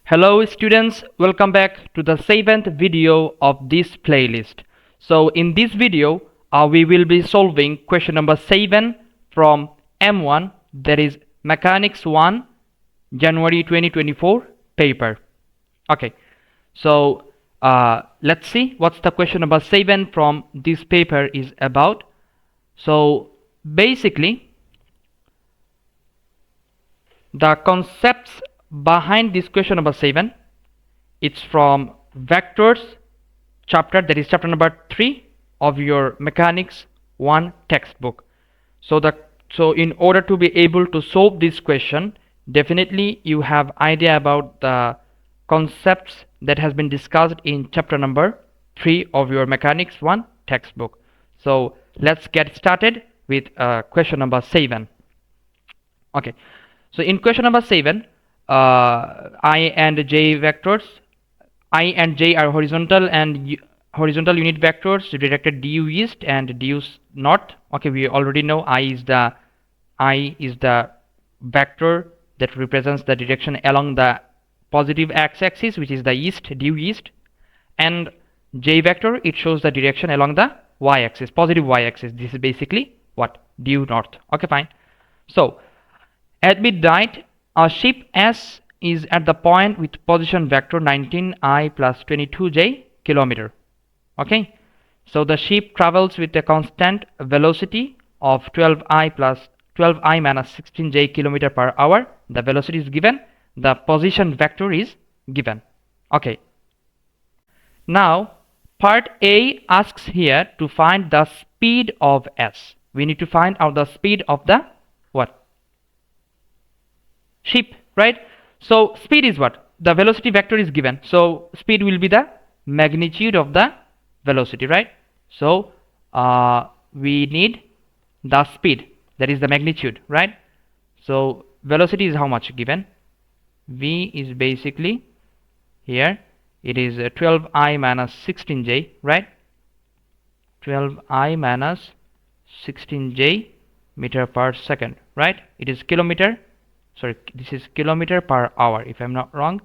Hello students, welcome back to the 7th video of this playlist. So in this video, we will be solving question number 7 from M1, that is Mechanics 1, January 2024 paper. Okay, so let's see what's the question number 7 from this paper is about. So basically, the concepts behind this question number 7, it's from vectors chapter, that is chapter number 3 of your Mechanics 1 textbook. So in order to be able to solve this question, definitely you have idea about the concepts that has been discussed in chapter number 3 of your Mechanics 1 textbook. So let's get started with question number 7. Okay, so in question number 7, I and j vectors, I and j are horizontal unit vectors directed due east and due north. Okay, we already know I is the vector that represents the direction along the positive x-axis, which is the east, due east, and j vector, it shows the direction along the y-axis, positive y-axis. This is basically what? Due north. Okay, fine. So at midnight, a ship S is at the point with position vector 19i plus 22j kilometer. Okay, so the ship travels with a constant velocity of 12i minus 16j kilometer per hour. The velocity is given, the position vector is given. Okay, now part A asks here to find the speed of S. We need to find out the speed of the what? Ship, right? So speed is what? The velocity vector is given, so speed will be the magnitude of the velocity, right? So we need the speed, that is the magnitude, right? So velocity is how much given? V is basically here, it is 12i minus 16j, right? 12i minus 16j meter per second, right? It is kilometer, sorry, this is kilometer per hour, if I'm not wrong.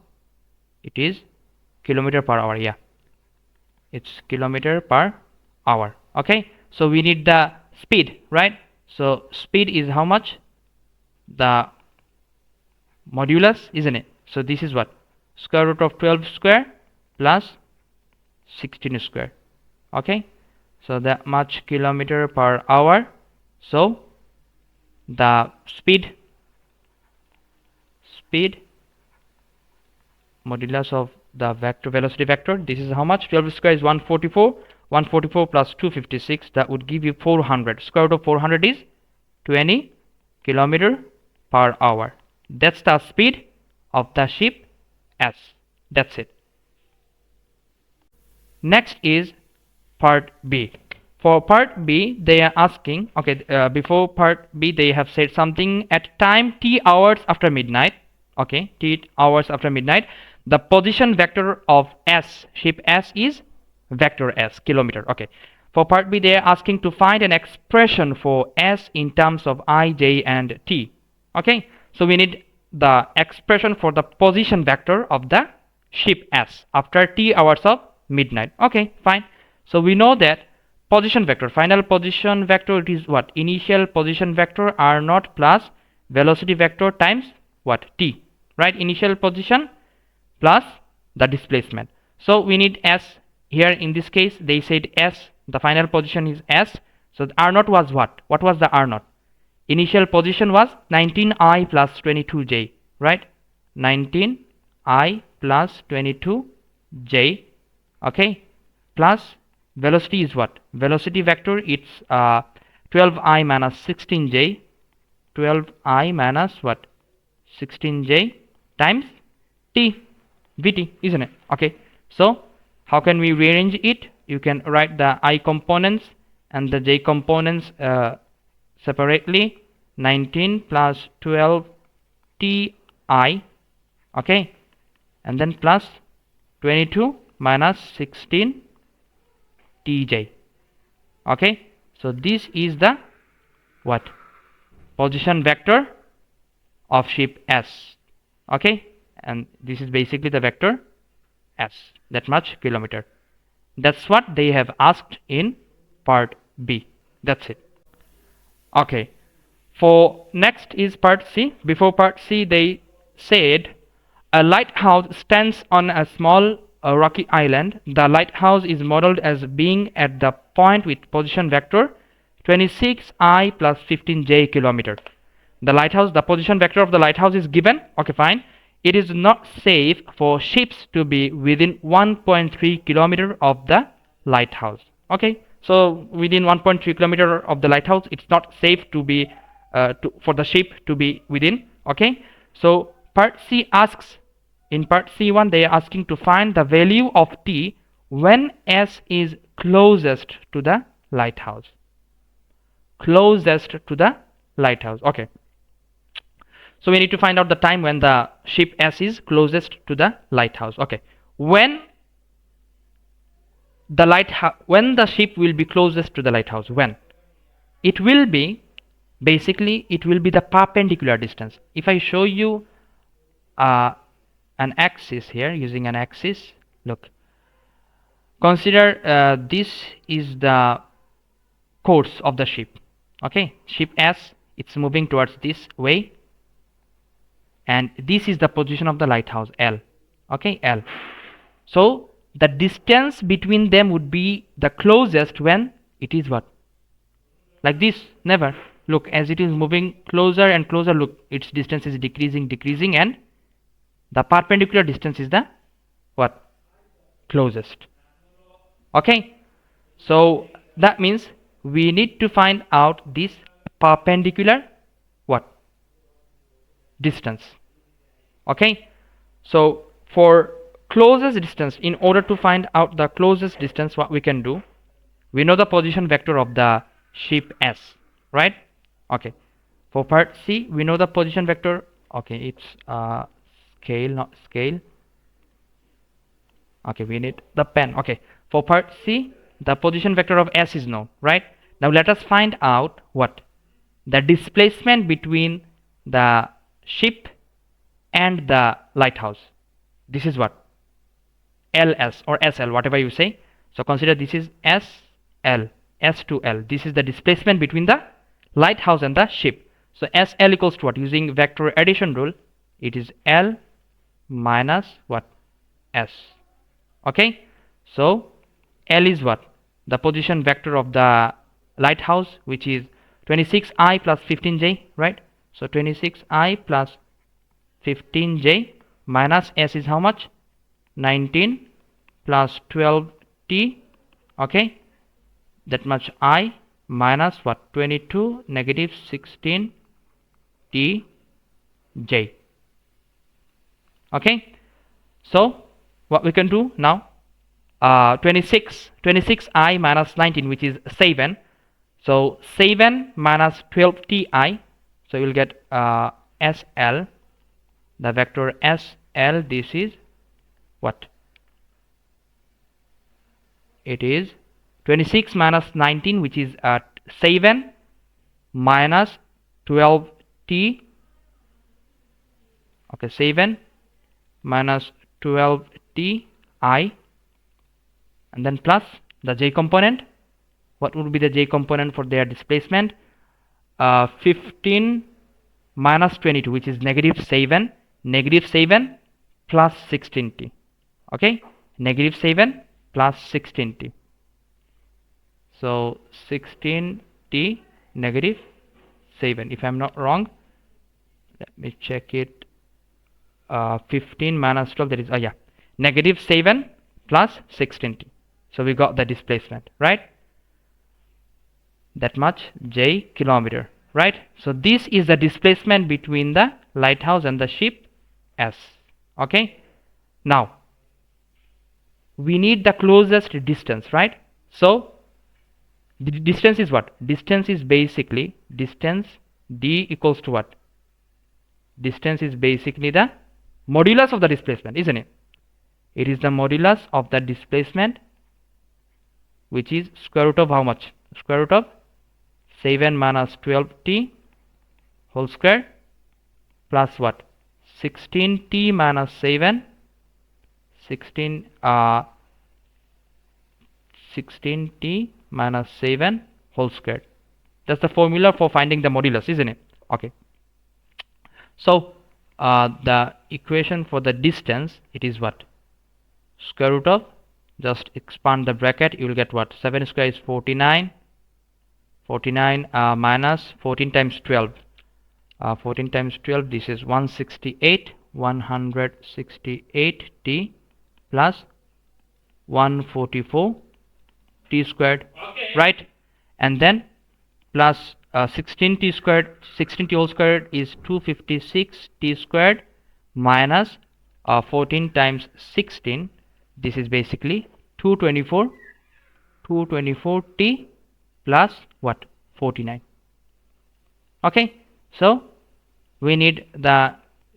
It is kilometer per hour, yeah, it's kilometer per hour. Okay, so we need the speed, right? So speed is how much? The modulus, isn't it? So this is what? Square root of 12 square plus 16 square. Okay, so that much kilometer per hour. So the speed modulus of the vector, velocity vector, this is how much? 12 square is 144 plus 256, that would give you 400. Square root of 400 is 20 kilometer per hour. That's the speed of the ship S. That's it. Next is part B. For part B, they are asking, okay, before part B they have said something at time t hours after midnight. Okay, t hours after midnight, the position vector of S, ship S, is vector S, kilometer. Okay, for part B they are asking to find an expression for S in terms of I, J and T. Okay, so we need the expression for the position vector of the ship S after t hours of midnight. Okay, fine. So we know that position vector, final position vector, it is what? Initial position vector r naught plus velocity vector times what? T, right? Initial position plus the displacement. So we need S here. In this case they said S, the final position is S. So the r naught was what? What was the r naught? Initial position was 19i plus 22j, right? 19i plus 22j, okay, plus velocity is what? Velocity vector, it's 12i minus 16j, 12i minus what? 16j times t, vt, isn't it? Okay, so how can we rearrange it? You can write the I components and the j components separately. 19 plus 12 ti, okay, and then plus 22 minus 16 tj. Okay, so this is the what? Position vector of ship S. Okay, and this is basically the vector s, that much kilometer. That's what they have asked in part B. That's it. Okay, for next is part C. Before part C, they said a lighthouse stands on a small rocky island. The lighthouse is modeled as being at the point with position vector 26i plus 15j kilometer. The position vector of the lighthouse is given. Okay, fine. It is not safe for ships to be within 1.3 kilometer of the lighthouse. Okay, so within 1.3 kilometer of the lighthouse, it's not safe to be for the ship to be within. Okay, so part C asks, in part C1 they are asking to find the value of t when s is closest to the lighthouse. Closest to the lighthouse. Okay, so we need to find out the time when the ship S is closest to the lighthouse. Okay, when the ship will be closest to the lighthouse, when it will be, basically it will be the perpendicular distance. If I show you an axis here, using an axis, look, consider this is the course of the ship. Okay, ship S, it's moving towards this way, and this is the position of the lighthouse L. Okay, L. So the distance between them would be the closest when it is what? Like this? Never. Look, as it is moving closer and closer, look, its distance is decreasing, and the perpendicular distance is the what? Closest. Okay, so that means we need to find out this perpendicular what? Distance. Okay, so for closest distance, in order to find out the closest distance, what we can do, we know the position vector of the ship S, right? Okay, for part C we know the position vector. Okay, it's scale, not scale. Okay, we need the pen. Okay, for part C the position vector of S is known, right? Now let us find out what? The displacement between the ship and the lighthouse. This is what? LS or SL, whatever you say. So consider this is SL, S to L. This is the displacement between the lighthouse and the ship. So SL equals to what? Using vector addition rule, it is L minus what? S. Okay, so L is what? The position vector of the lighthouse, which is 26i plus 15j, right? So 26i plus 15j minus S is how much? 19 plus 12t. Okay, that much I minus what? 22 negative 16 t j. Okay, so what we can do now, 26i minus 19, which is 7. So 7 minus 12ti, so you will get SL, the vector SL. This is what? It is 26 minus 19, which is 7 minus 12t. Okay, 7 minus 12t I, and then plus the j component. What would be the j component for their displacement? 15 minus 22, which is negative 7 plus 16t. Okay, negative 7 plus 16t. So 16t negative 7, if I'm not wrong. Let me check it. 15 minus 12, that is yeah, negative 7 plus 16t. So we got the displacement, right? That much j kilometer, right? So this is the displacement between the lighthouse and the ship S. Okay, now we need the closest distance, right? So the distance is what? Distance is basically distance d equals to what? Distance is basically the modulus of the displacement, isn't it? It is the modulus of the displacement, which is square root of how much? Square root of 7 minus 12t whole square plus what? 16t minus 7 16 16t minus 7 whole squared. That's the formula for finding the modulus, isn't it? Okay. So the equation for the distance, it is what? Square root of, just expand the bracket, you will get what? 7 square is 49. 49 minus 14 times 12. 14 times 12, this is 168. 168t plus 144 t squared, right? And then plus 16t squared, 16t whole squared is 256 t squared minus 14 times 16, this is basically 224 224t plus what? 49. Okay, so we need the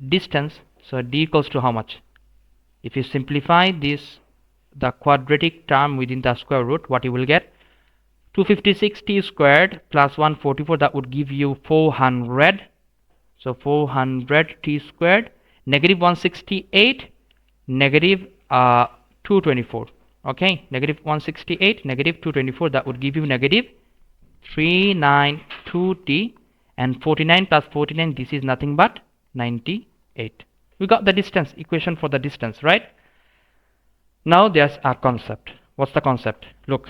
distance. So d equals to how much? If you simplify this, the quadratic term within the square root, what you will get? 256t squared plus 144, that would give you 400. So 400t squared, negative 168, negative 224. Okay, negative 168, negative 224, that would give you negative 392t, and 49 plus 49, this is nothing but 98. We got the distance equation for the distance, right? Now there's a concept. What's the concept? Look,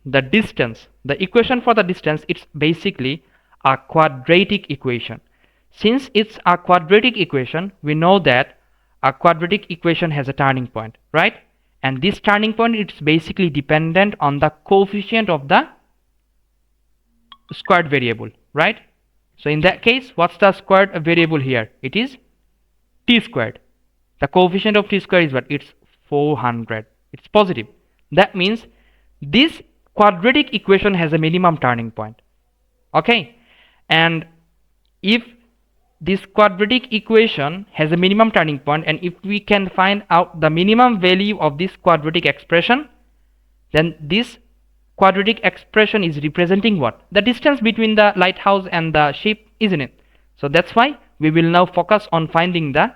the distance, the equation for the distance, it's basically a quadratic equation. Since it's a quadratic equation, we know that a quadratic equation has a turning point, right? And this turning point, it's basically dependent on the coefficient of the squared variable, right? So in that case, what's the squared variable here? It is t squared. The coefficient of t squared is what? It's 400. It's positive. That means this quadratic equation has a minimum turning point. Okay, and if this quadratic equation has a minimum turning point, and if we can find out the minimum value of this quadratic expression, then this quadratic expression is representing what? The distance between the lighthouse and the ship, isn't it? So that's why we will now focus on finding the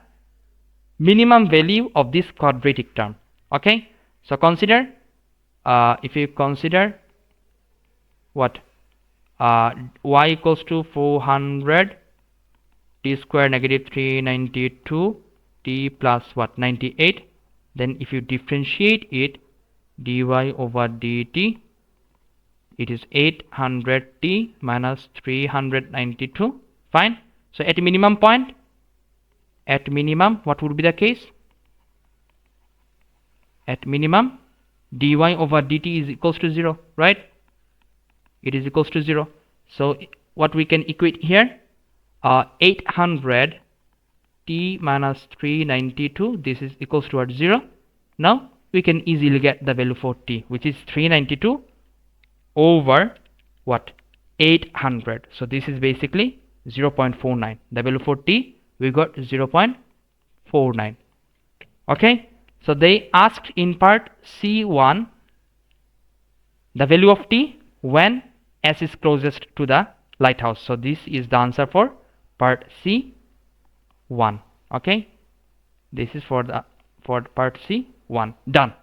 minimum value of this quadratic term. Okay, so consider if you consider what, y equals to 400 t square negative 392 t plus what, 98. Then if you differentiate it, dy over dt, it is 800t minus 392. Fine. So at minimum point, at minimum, what would be the case? At minimum, dy over dt is equals to 0, right? It is equals to 0. So what we can equate here, 800 t minus 392, this is equals to 0. Now we can easily get the value for t, which is 392 over what, 800. So this is basically 0.49. The value for t, we got 0.49. Okay, so they asked in part C1 the value of t when s is closest to the lighthouse. So this is the answer for part C1. Okay, this is for part C1. Done.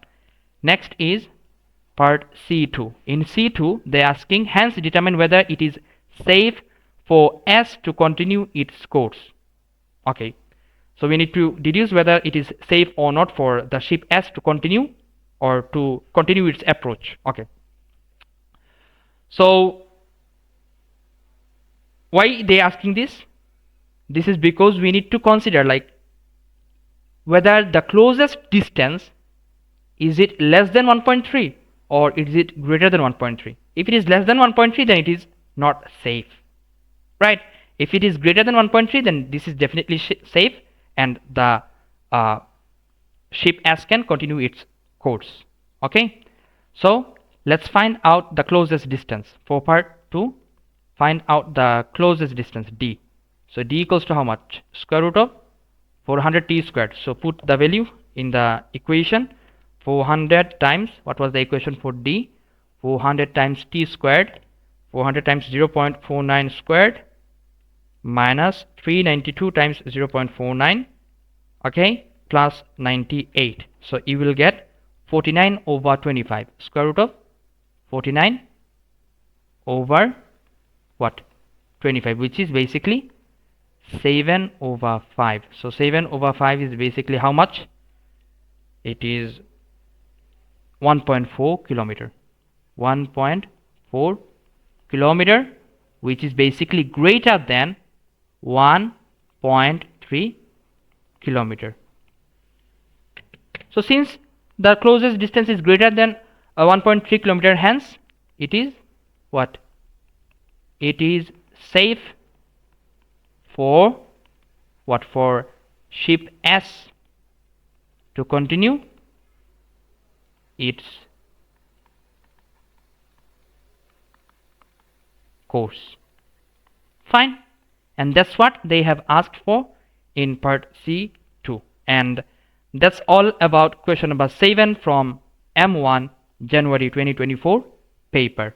Next is part C2. In C2, they are asking, hence determine whether it is safe for S to continue its course. Okay, so we need to deduce whether it is safe or not for the ship S to continue or to continue its approach. Okay, so why they asking this? This is because we need to consider like whether the closest distance, is it less than 1.3 or is it greater than 1.3? If it is less than 1.3, then it is not safe, right? If it is greater than 1.3, then this is definitely safe, and the ship S can continue its course. Okay, so let's find out the closest distance. For part 2, find out the closest distance, d. So d equals to how much? Square root of 400t squared. So put the value in the equation. 400 times, what was the equation for d? 400 times t squared, 400 times 0.49 squared minus 392 times 0.49 okay, plus 98. So you will get 49 over 25. Square root of 49 over what? 25, which is basically 7 over 5. So 7 over 5 is basically how much? It is 1.4 kilometer. 1.4 kilometer, which is basically greater than 1.3 kilometer. So since the closest distance is greater than 1.3 kilometer, hence it is what? It is safe for what? For ship S to continue its course. Fine. And that's what they have asked for in part C2. And that's all about question number 7 from M1 January 2024 paper.